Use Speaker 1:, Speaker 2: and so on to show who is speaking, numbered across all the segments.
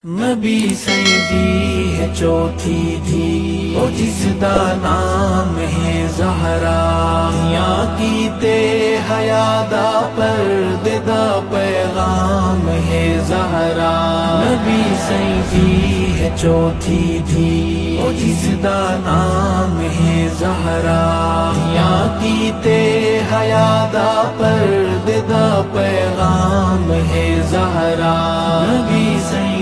Speaker 1: نبی سیدی ہے چوتھی تھی وہ جس دا نام ہے زہرا، یا کیتے حیا دا پردے دا پیغام ہے زہرا۔ نبی سیدی ہے چوتھی تھی وہ جس دا نام ہے زہرا، یا کیتے حیا دا پردے دا پیغام ہے زہرا۔ نبی سیدی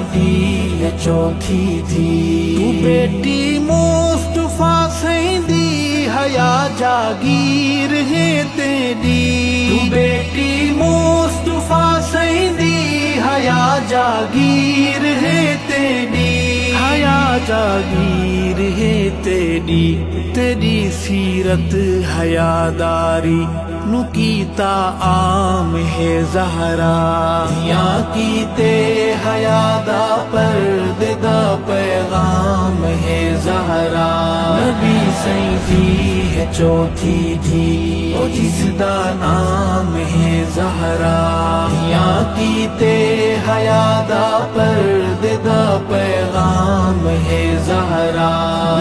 Speaker 1: چوتھی تھی تو بیٹی مصطفیٰ سیدی حیا جاگیر ہے تیری، تو بیٹی مصطفیٰ سیدی حیا جاگیر ہے تیری، حیا جاگیر ہے تیری، تیری سیرت حیا داری نو کیتا عام ہے زہرا، یا کیتے حیا دا پردے دا پیغام ہے زہرا۔ نبی سیدی ہے چوتھی تھی وہ جس دا نام ہے زہرا، یا کیتے حیا دا پردے دا پیغام ہے زہرا۔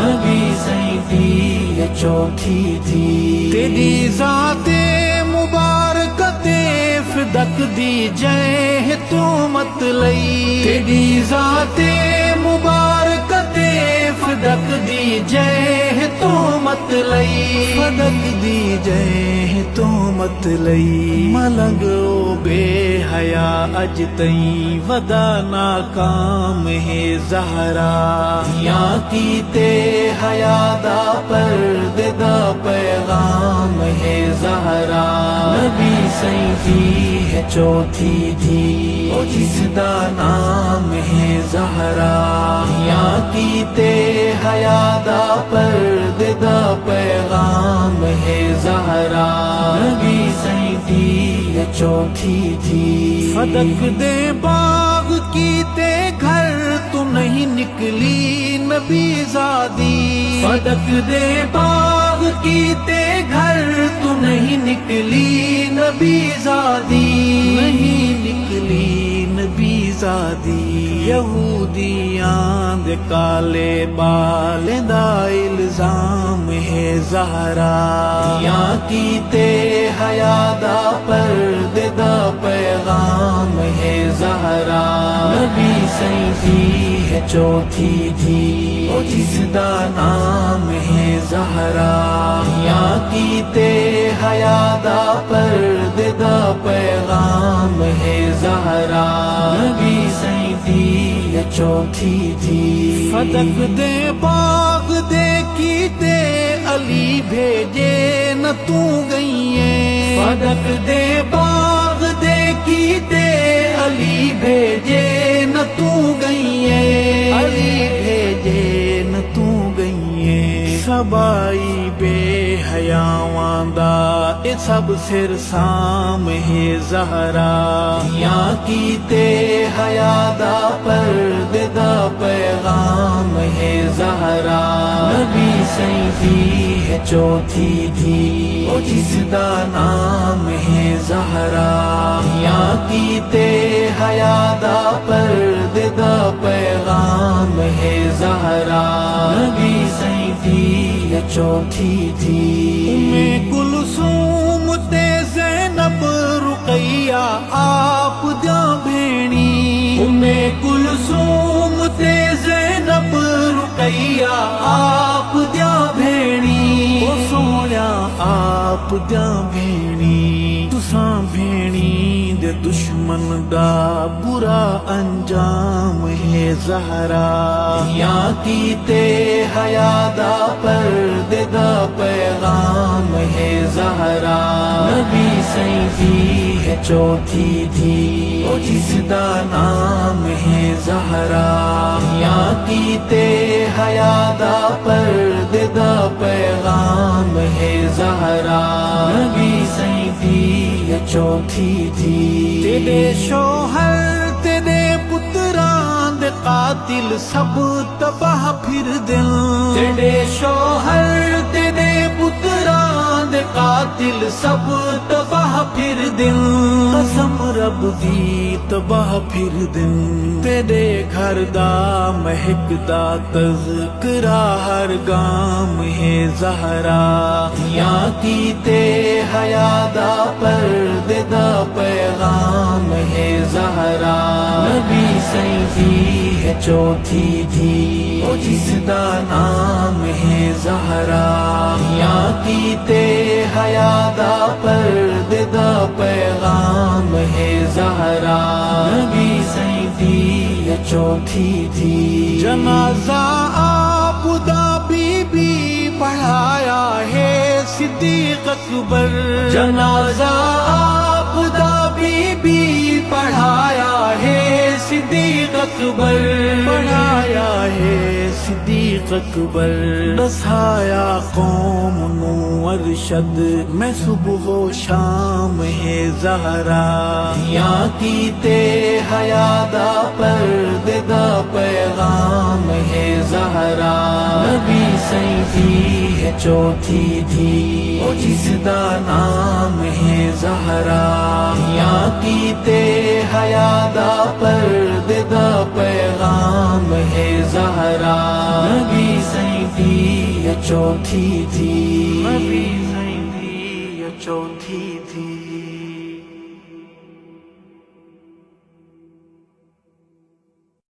Speaker 1: نبی سیدی ہے چوتھی تھی تیری ذات مبارکت فدق دی جے تو مت لئی، تیری ذات مبارکت فدق دی جے تو مت لئی، فدق دی جے تو مت لئی۔ ملنگ او بے حیا اج تئیں ودا ناکام ہے زہرا، یا کیتے حیا دا پردے دا پیغام ہے زہرا۔ نبی سیدی ہے چوتھی تھی وہ جس دا نام ہے زہرا، یا کیتے حیا دا پردے دا پیغام ہے زہرا۔ نبی سیدی ہے چوتھی تھی فدق دے باغ کیتے گھر تو نہیں نکلی نبی زادی، فدق دے باغ کیتے گھر تو نہیں نکلی نبی زادی، نہیں نکلی نبی زادی۔ یہودیاں دے کالے بالیں دا الزام ہے زہرا، یا کیتے حیا دا پردے دا پیغام ہے زہرا۔ نبی سیدی ہے چوتھی تھی وہ جس دا نام ہے زہرا، یا کیتے حیا دا پردے دا پیغام ہے زہرا۔ نبی سیدی ہے چوتھی تھی فدق دے باغ دے کیتے علی بھیجے نہ تو گئیے، فدق دے باغ دے کیتے علی بھیجے نہ تو گئیے، علی بھیجے نہ تو گئیے۔ سبائی بے حیاواں دا اے سب سر سام ہے زہرا، یا کیتے حیا دا پردے دا پیغام ہے زہرا۔ نبی سیدی ہے چوتھی تھی وہ جس دا نام ہے زہرا، یا کیتے حیا دا پردے دا پیغام ہے زہرا۔ نبی سیدی ہے چوتھی تھی کلثوم تے زینب رقیہ آپ دیاں بھینی، کلثوم تے زینب رقیہ آپ دیاں بھینی، او سونیا آپ دیاں بھینی۔ تساں بھینی دے دشمن دا برا انجام ہے زہرا، یا کیتے حیا دا پردے دا پیغام ہے زہرا۔ نبی سیدی ہے چوتھی تھی وہ جس دا نام ہے زہرا، یا کیتے حیا دا پردے دا پیغام ہے زہرا۔ نبی سیدی ہے چوتھی تھی تیرے شوہر تیرے پتراں دے قاتل سب تباہ پھر دل تیرے شوہر تیرے پتراں دے قاتل سب تباہ پھر دل قسم رب دی تباہ پھر دل تیرے گھر دا مہک دا تذکرہ ہر گام ہے زہرا یا کیتے حیا دا پردے دا پیغام ہے زہرا نبی سیدی ہے چوتھی دھی او جس دا نام ہے زہرا یا کیتے حیا دا پردے دا پیغام ہے زہرا نبی سیدی ہے چوتھی دھی جنازہ آپ دا بی بی پڑھایا ہے صدیق اکبر جنازہ آپ دا بی بی پڑھایا ہے صدیق اکبر پڑھایا ہے صدیق اکبر دسایا قوم نو ارشد میں صبح و شام ہے زہرا یا کیتے حیا دا پردے دا پیغام ہے زہرا نبی سیدی ہے چوتھی دھی او جس دا نام ہے زہرا یا کیتے حیا دا پردے دا پیغام ہے زہرا نبی سیدی ہے چوتھی دھی نبی سیدی ہے چوتھی دھی